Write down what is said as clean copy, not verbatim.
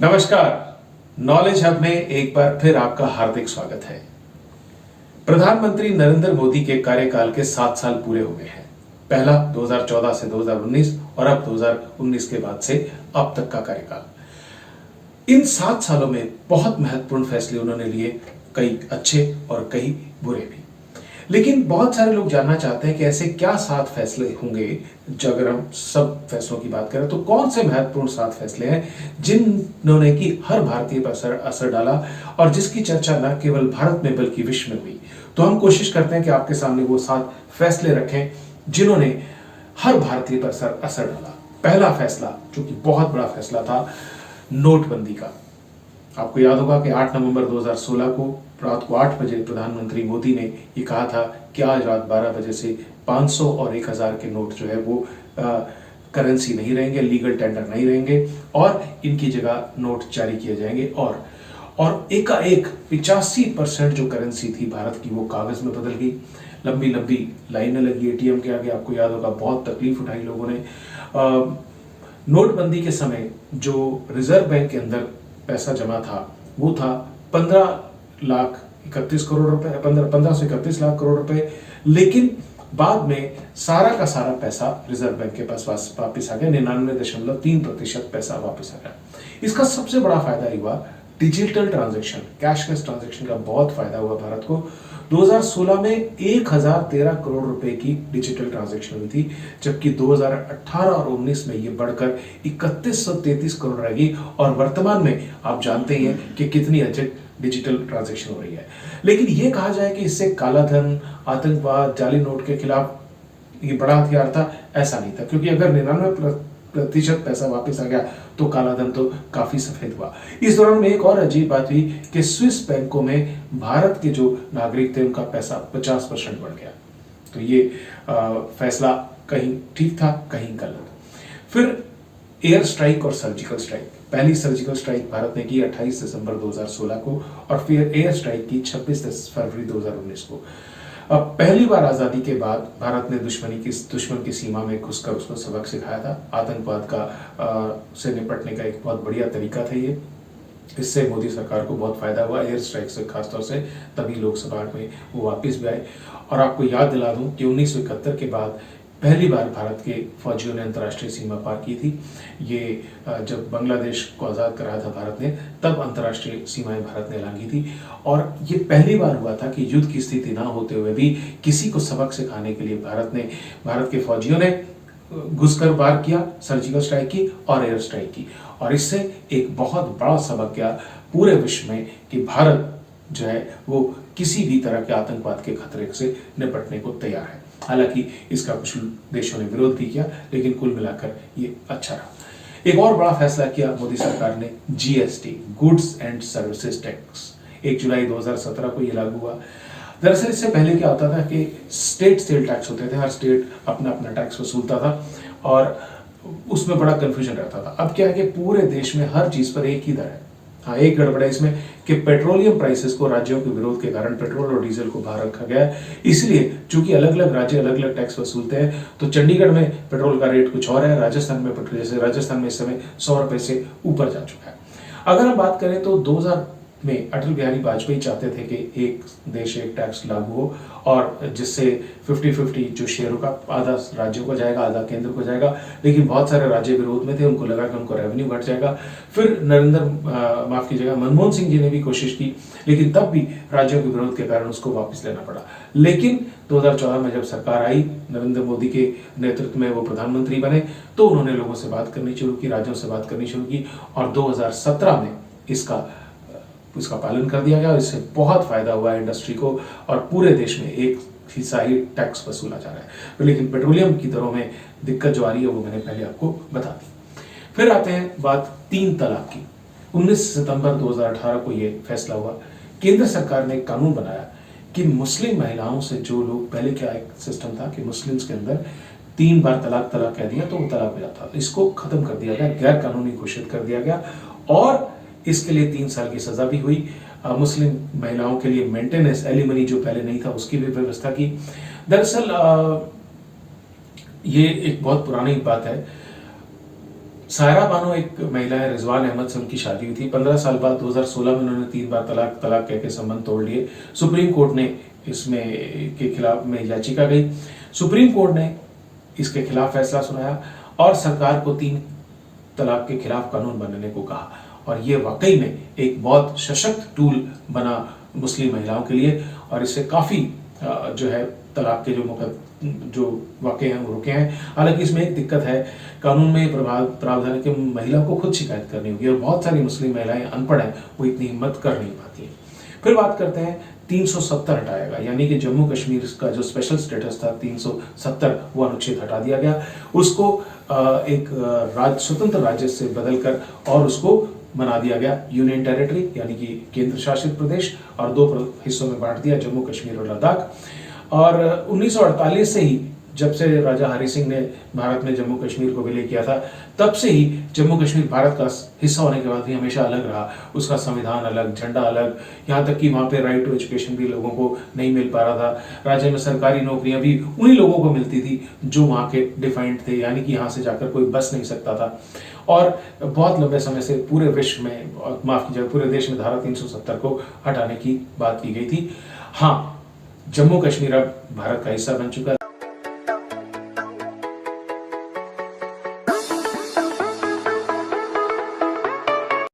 नमस्कार। Knowledge hub में एक बार फिर आपका हार्दिक स्वागत है। प्रधानमंत्री नरेंद्र मोदी के कार्यकाल के 7 साल पूरे हो गए हैं। पहला 2014 से 2019 और अब 2019 के बाद से अब तक का कार्यकाल। इन 7 सालों में बहुत महत्वपूर्ण फैसले उन्होंने लिए, कई अच्छे और कई बुरे भी। लेकिन बहुत सारे लोग जानना चाहते हैं कि ऐसे क्या 7 फैसले होंगे, जो अगर हम सब फैसलों की बात करें तो कौन से महत्वपूर्ण 7 फैसले हैं जिन्होंने कि हर भारतीय पर असर डाला और जिसकी चर्चा न केवल भारत में बल्कि विश्व में हुई। तो हम कोशिश करते हैं कि आपके सामने वो 7 फैसले रखें जिन्होंने हर भारतीय पर असर डाला। पहला फैसला, जो कि बहुत बड़ा फैसला था, नोटबंदी का। आपको याद होगा कि 8 नवंबर 2016 को रात को 8 बजे प्रधानमंत्री मोदी ने ये कहा था कि आज रात 12 बजे से 500 और 1000 के नोट जो है वो करेंसी नहीं रहेंगे, लीगल टेंडर नहीं रहेंगे और इनकी जगह नोट जारी किए जाएंगे। और एकाएक 85% जो करेंसी थी भारत की वो कागज में बदल गई। लंबी लंबी लाइनें लगी एटीएम के आगे। आपको याद होगा, बहुत तकलीफ उठाई लोगों ने। नोटबंदी के समय जो रिजर्व बैंक के अंदर पैसा जमा था वो था 15,31 करोड़ रुपए, 1531 लाख करोड़ रुपए। लेकिन बाद में सारा का सारा पैसा रिजर्व बैंक के पास वापस आ गया। 99.3% पैसा वापस आ गया। इसका सबसे बड़ा फायदा हुआ डिजिटल ट्रांजैक्शन, कैशलेस ट्रांजैक्शन का बहुत फायदा हुआ भारत को। 2016 में 1013 करोड़ रुपए की डिजिटल ट्रांजैक्शन हुई थी, जबकि 2018 और 19 में ये बढ़कर 3133 करोड़ रहेगी। और वर्तमान में आप जानते ही हैं कि कितनी अधिक डिजिटल ट्रांजैक्शन हो रही है। लेकिन ये कहा जाए कि इससे काला धन, आतंकवाद, जाली नोट के खिलाफ ये बड़ा हथियार था, ऐसा नहीं था। क्योंकि अगर 99% पैसा वापस आ गया तो काला धन तो काफी सफेद हुआ। इस दौरान में एक और अजीब बात हुई कि स्विस बैंकों में भारत के जो नागरिक थे उनका पैसा 50% बढ़ गया। तो ये फैसला कहीं ठीक था, कहीं गलत। फिर एयर स्ट्राइक और सर्जिकल स्ट्राइक। पहली सर्जिकल स्ट्राइक भारत ने की 28 दिसंबर 2016 को और फिर एयर स्ट्राइक की 26 फरवरी 2019 को। अब पहली बार आजादी के बाद भारत ने दुश्मन की सीमा में घुसकर उसको सबक सिखाया था। आतंकवाद से निपटने का एक बहुत बढ़िया तरीका था ये। इससे मोदी सरकार को बहुत फायदा हुआ। एयर स्ट्राइक से खासतौर से तभी लोकसभा में वो वापस भी आए। और आपको याद दिला दूं कि 1971 के बाद पहली बार भारत के फौजियों ने अंतर्राष्ट्रीय सीमा पार की थी। ये जब बांग्लादेश को आज़ाद कराया था भारत ने, तब अंतर्राष्ट्रीय सीमाएं भारत ने लांघी थी। और ये पहली बार हुआ था कि युद्ध की स्थिति ना होते हुए भी किसी को सबक सिखाने के लिए भारत के फौजियों ने घुसकर वार किया, सर्जिकल स्ट्राइक की और एयर स्ट्राइक की। और इससे एक बहुत बड़ा सबक गया पूरे विश्व में कि भारत जो है वो किसी भी तरह के आतंकवाद के खतरे से निपटने को तैयार है। हालांकि इसका कुछ देशों ने विरोध भी किया, लेकिन कुल मिलाकर ये अच्छा रहा। एक और बड़ा फैसला किया मोदी सरकार ने, GST, goods and services tax. 1 जुलाई 2017 को ये लागू हुआ। दरअसल इससे पहले क्या होता था कि स्टेट सेल टैक्स होते थे, हर स्टेट अपना अपना टैक्स वसूलता था और उसमें बड़ा कंफ्यूजन रहता था। अब क्या है कि पूरे देश में हर चीज पर एक ही दर है। हाँ, एक गड़बड़ है इसमें कि पेट्रोलियम प्राइसेस को राज्यों के विरोध के कारण पेट्रोल और डीजल को बाहर रखा गया है। इसलिए चूंकि अलग अलग राज्य अलग अलग टैक्स वसूलते हैं, तो चंडीगढ़ में पेट्रोल का रेट कुछ और है, राजस्थान में पेट्रोल, जैसे राजस्थान में इस समय 100 रुपए से ऊपर जा चुका है। अगर हम बात करें तो 2000 में अटल बिहारी वाजपेयी चाहते थे कि एक देश एक टैक्स लागू हो और जिससे 50-50 जो शेयर होगा, आधा राज्यों को जाएगा, आधा केंद्र को जाएगा। लेकिन बहुत सारे राज्य विरोध में थे, उनको लगा कि उनको रेवेन्यू घट जाएगा। फिर माफ कीजिएगा, मनमोहन सिंह जी ने भी कोशिश की, लेकिन तब भी राज्यों के विरोध के कारण उसको वापस लेना पड़ा। लेकिन 2014 में जब सरकार आई, नरेंद्र मोदी के नेतृत्व में वो प्रधानमंत्री बने, तो उन्होंने लोगों से बात करनी शुरू की, राज्यों से बात करनी शुरू की और 2017 में इसका पालन कर दिया गया। और इससे बहुत फायदा हुआ इंडस्ट्री को और पूरे देश में एक हिस्सा ही टैक्स वसूला जा रहा है। लेकिन पेट्रोलियम की दरों में दिक्कत जो आ रही है वो मैंने पहले आपको बता दी। फिर आते हैं बात 3 तलाक की। 19 सितंबर 2018 को ये फैसला हुआ। केंद्र सरकार ने एक कानून बनाया कि मुस्लिम महिलाओं से जो लोग, पहले क्या एक सिस्टम था कि मुस्लिम्स के अंदर 3 बार तलाक कह दिया तो वो तलाक हो जाता, इसको खत्म कर दिया गया, गैर कानूनी घोषित कर दिया गया और इसके लिए 3 साल की सजा भी हुई। मुस्लिम महिलाओं के लिए मेंटेनेंस एलिमनी जो पहले नहीं था उसकी भी व्यवस्था की। दरअसल ये एक बहुत पुरानी बात है। सायरा बानो एक महिला है, रिजवान अहमद से उनकी शादी हुई थी। 15 साल बाद 2016 में उन्होंने 3 बार तलाक कह के संबंध तोड़ लिए। सुप्रीम कोर्ट ने इसमें के खिलाफ में याचिका गई। सुप्रीम कोर्ट ने इसके खिलाफ फैसला सुनाया और सरकार को 3 तलाक के खिलाफ कानून बनाने को कहा। और ये वाकई में एक बहुत सशक्त टूल बना मुस्लिम महिलाओं के लिए, और इससे काफ़ी जो है तलाक के जो वाक़े हैं वो रुके हैं। हालांकि इसमें एक दिक्कत है, कानून में प्रावधान है कि महिला को खुद शिकायत करनी होगी, और बहुत सारी मुस्लिम महिलाएं अनपढ़ हैं, वो इतनी हिम्मत कर नहीं पाती हैं। फिर बात करते हैं 370 हटाएगा, यानी कि जम्मू कश्मीर का जो स्पेशल स्टेटस था 370 वो अनुच्छेद हटा दिया गया। उसको एक स्वतंत्र राज्य से बदलकर और उसको बना दिया गया यूनियन टेरिटरी, यानी कि केंद्र शासित प्रदेश, और 2 हिस्सों में बांट दिया, जम्मू कश्मीर और लद्दाख। और 1948 से ही, जब से राजा हरि सिंह ने भारत में जम्मू कश्मीर को विलय किया था, तब से ही जम्मू कश्मीर भारत का हिस्सा होने के बाद भी हमेशा अलग रहा। उसका संविधान अलग, झंडा अलग, यहाँ तक कि वहाँ पे राइट टू एजुकेशन भी लोगों को नहीं मिल पा रहा था। राज्य में सरकारी नौकरियां भी उन्हीं लोगों को मिलती थी जो वहाँ के डिफाइंड थे, यानी कि यहाँ से जाकर कोई बस नहीं सकता था। और बहुत लंबे समय से पूरे विश्व में, माफ कीजिएगा, पूरे देश में धारा 370 को हटाने की बात की गई थी। हाँ, जम्मू कश्मीर अब भारत का हिस्सा बन चुका है।